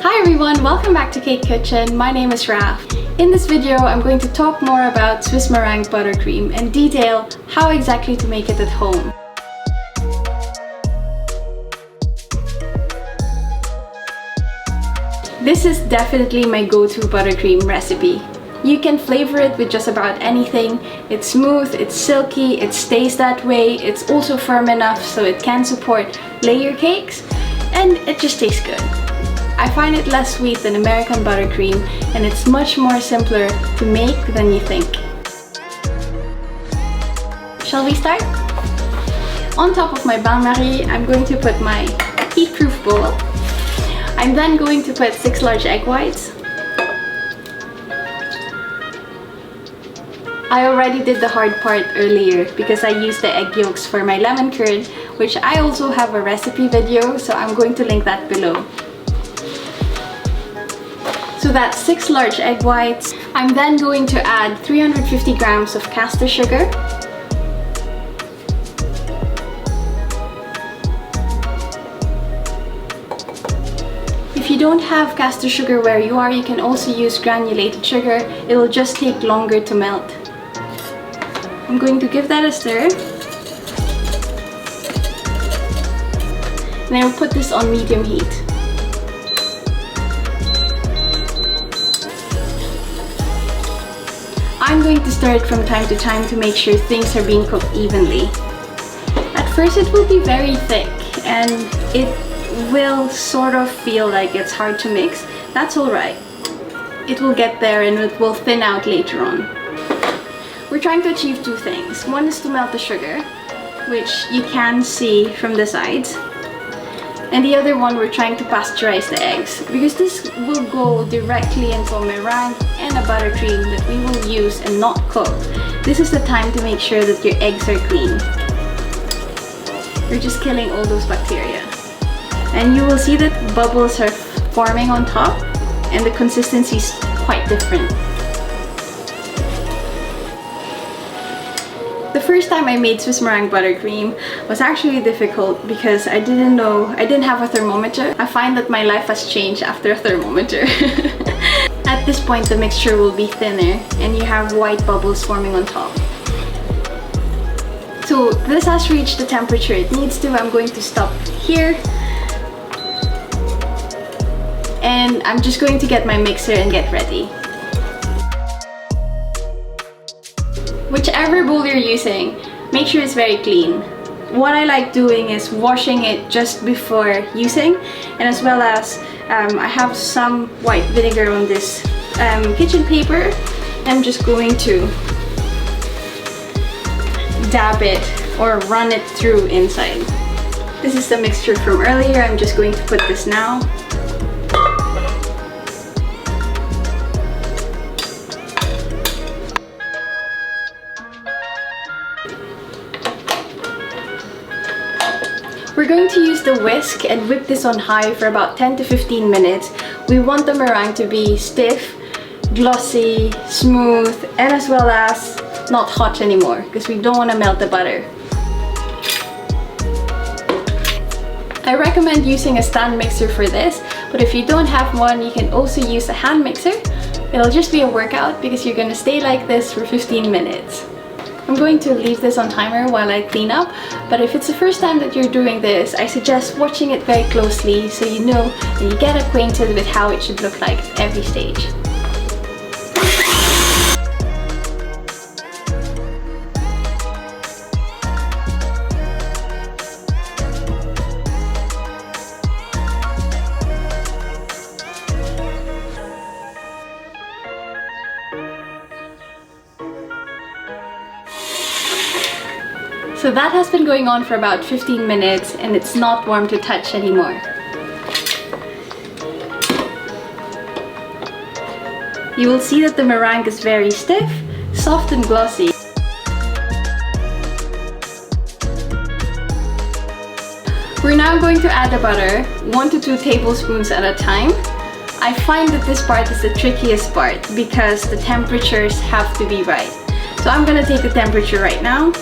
Hi everyone, welcome back to Keyk Kitchen. My name is Raf. In this video, I'm going to talk more about Swiss Meringue Buttercream and detail how exactly to make it at home. This is definitely my go-to buttercream recipe. You can flavor it with just about anything. It's smooth, it's silky, it stays that way. It's also firm enough so it can support layer cakes, and it just tastes good. I find it less sweet than American buttercream, and it's much more simpler to make than you think. Shall we start? On top of my bain-marie, I'm going to put my heat-proof bowl. I'm then going to put 6 large egg whites. I already did the hard part earlier because I used the egg yolks for my lemon curd, which I also have a recipe video, so I'm going to link that below. So that's 6 large egg whites. I'm then going to add 350 grams of caster sugar. If you don't have caster sugar where you are, you can also use granulated sugar. It'll just take longer to melt. I'm going to give that a stir. And I'll put this on medium heat. I'm going to stir it from time to time to make sure things are being cooked evenly. At first it will be very thick and it will sort of feel like it's hard to mix. That's alright. It will get there and it will thin out later on. We're trying to achieve 2 things. One is to melt the sugar, which you can see from the sides. And the other one, we're trying to pasteurize the eggs, because this will go directly into a meringue and a buttercream that we will use and not cook. This is the time to make sure that your eggs are clean. We're just killing all those bacteria. And you will see that bubbles are forming on top and the consistency is quite different. The first time I made Swiss Meringue Buttercream was actually difficult because I didn't have a thermometer. I find that my life has changed after a thermometer. At this point, the mixture will be thinner and you have white bubbles forming on top. So this has reached the temperature it needs to. I'm going to stop here. And I'm just going to get my mixer and get ready. Whichever bowl you're using, make sure it's very clean. What I like doing is washing it just before using, and as well as I have some white vinegar on this kitchen paper. I'm just going to dab it or run it through inside. This is the mixture from earlier. I'm just going to put this now. We're going to use the whisk and whip this on high for about 10 to 15 minutes. We want the meringue to be stiff, glossy, smooth, and as well as not hot anymore because we don't want to melt the butter. I recommend using a stand mixer for this, but if you don't have one, you can also use a hand mixer. It'll just be a workout because you're going to stay like this for 15 minutes. I'm going to leave this on timer while I clean up, but if it's the first time that you're doing this, I suggest watching it very closely so you know and you get acquainted with how it should look like at every stage. So that has been going on for about 15 minutes and it's not warm to touch anymore. You will see that the meringue is very stiff, soft and glossy. We're now going to add the butter, 1 to 2 tablespoons at a time. I find that this part is the trickiest part because the temperatures have to be right. So I'm gonna take the temperature right now.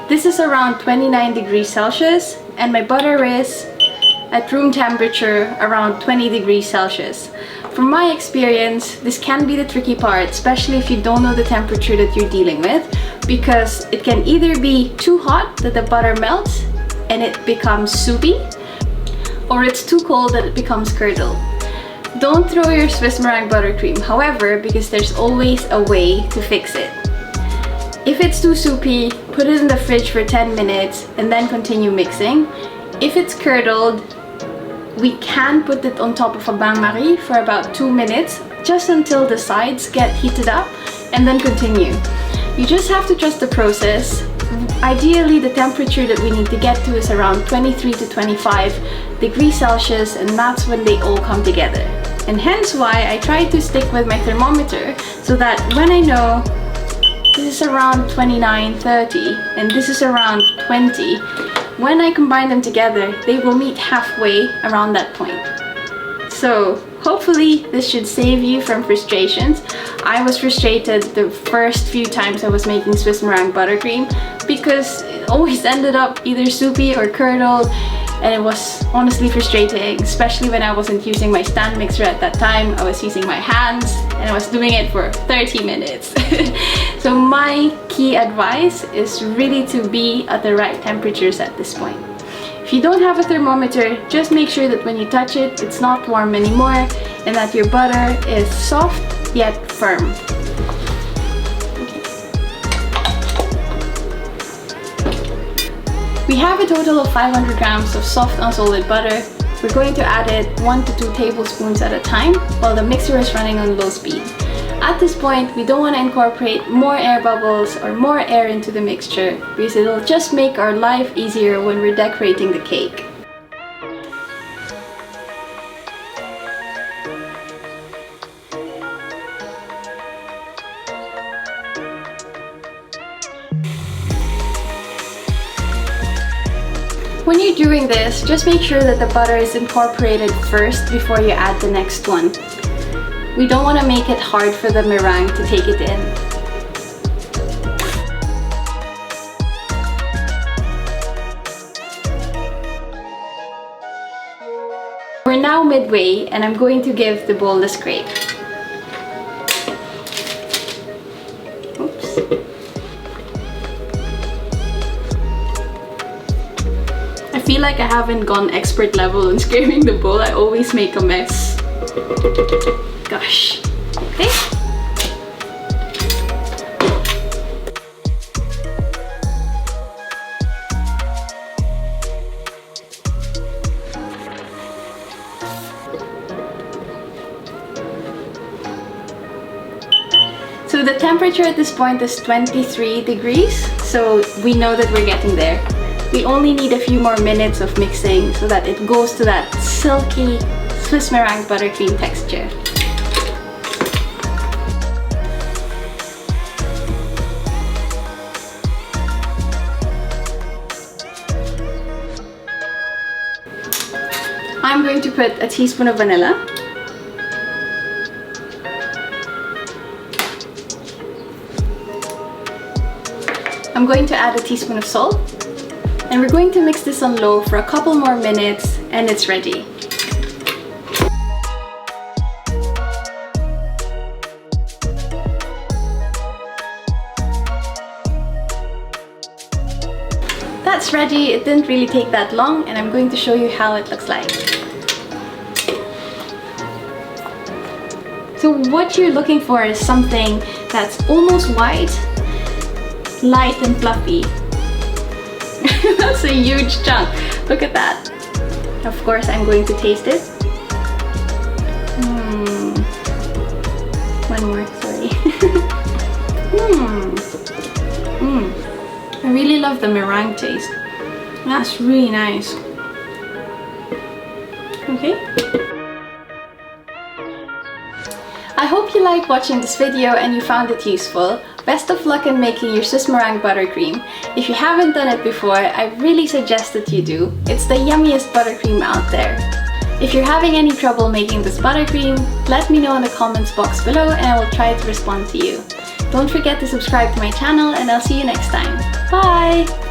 This is around 29 degrees Celsius and my butter is at room temperature around 20 degrees Celsius. From my experience, this can be the tricky part, especially if you don't know the temperature that you're dealing with, because it can either be too hot that the butter melts and it becomes soupy, or it's too cold that it becomes curdled. Don't throw your Swiss Meringue Buttercream, however, because there's always a way to fix it. If it's too soupy, put it in the fridge for 10 minutes and then continue mixing. If it's curdled, we can put it on top of a bain-marie for about 2 minutes, just until the sides get heated up, and then continue. You just have to trust the process. Ideally, the temperature that we need to get to is around 23 to 25 degrees Celsius, and that's when they all come together. And hence why I try to stick with my thermometer, so that when I know this is around 29, 30, and this is around 20, when I combine them together, they will meet halfway around that point. So hopefully this should save you from frustrations. I was frustrated the first few times I was making Swiss Meringue Buttercream because it always ended up either soupy or curdled, and it was honestly frustrating, especially when I wasn't using my stand mixer at that time. I was using my hands and I was doing it for 30 minutes. So my key advice is really to be at the right temperatures at this point. If you don't have a thermometer, just make sure that when you touch it, it's not warm anymore and that your butter is soft yet firm. We have a total of 500 grams of soft unsalted butter. We're going to add it 1 to 2 tablespoons at a time while the mixer is running on low speed. At this point, we don't want to incorporate more air bubbles or more air into the mixture, because it'll just make our life easier when we're decorating the cake. When you're doing this, just make sure that the butter is incorporated first before you add the next one. We don't want to make it hard for the meringue to take it in. We're now midway and I'm going to give the bowl a scrape. Oops. I feel like I haven't gone expert level in scraping the bowl. I always make a mess. Gosh. Okay. So the temperature at this point is 23 degrees, so we know that we're getting there. We only need a few more minutes of mixing so that it goes to that silky Swiss Meringue Buttercream texture. I'm going to put a teaspoon of vanilla. I'm going to add a teaspoon of salt. And we're going to mix this on low for a couple more minutes and it's ready. That's ready. It didn't really take that long and I'm going to show you how it looks like. So what you're looking for is something that's almost white, light and fluffy. That's a huge chunk. Look at that. Of course, I'm going to taste it. One more, sorry. I really love the meringue taste. That's really nice. Okay. I hope you liked watching this video and you found it useful. Best of luck in making your Swiss Meringue Buttercream. If you haven't done it before, I really suggest that you do. It's the yummiest buttercream out there. If you're having any trouble making this buttercream, let me know in the comments box below and I will try to respond to you. Don't forget to subscribe to my channel and I'll see you next time. Bye!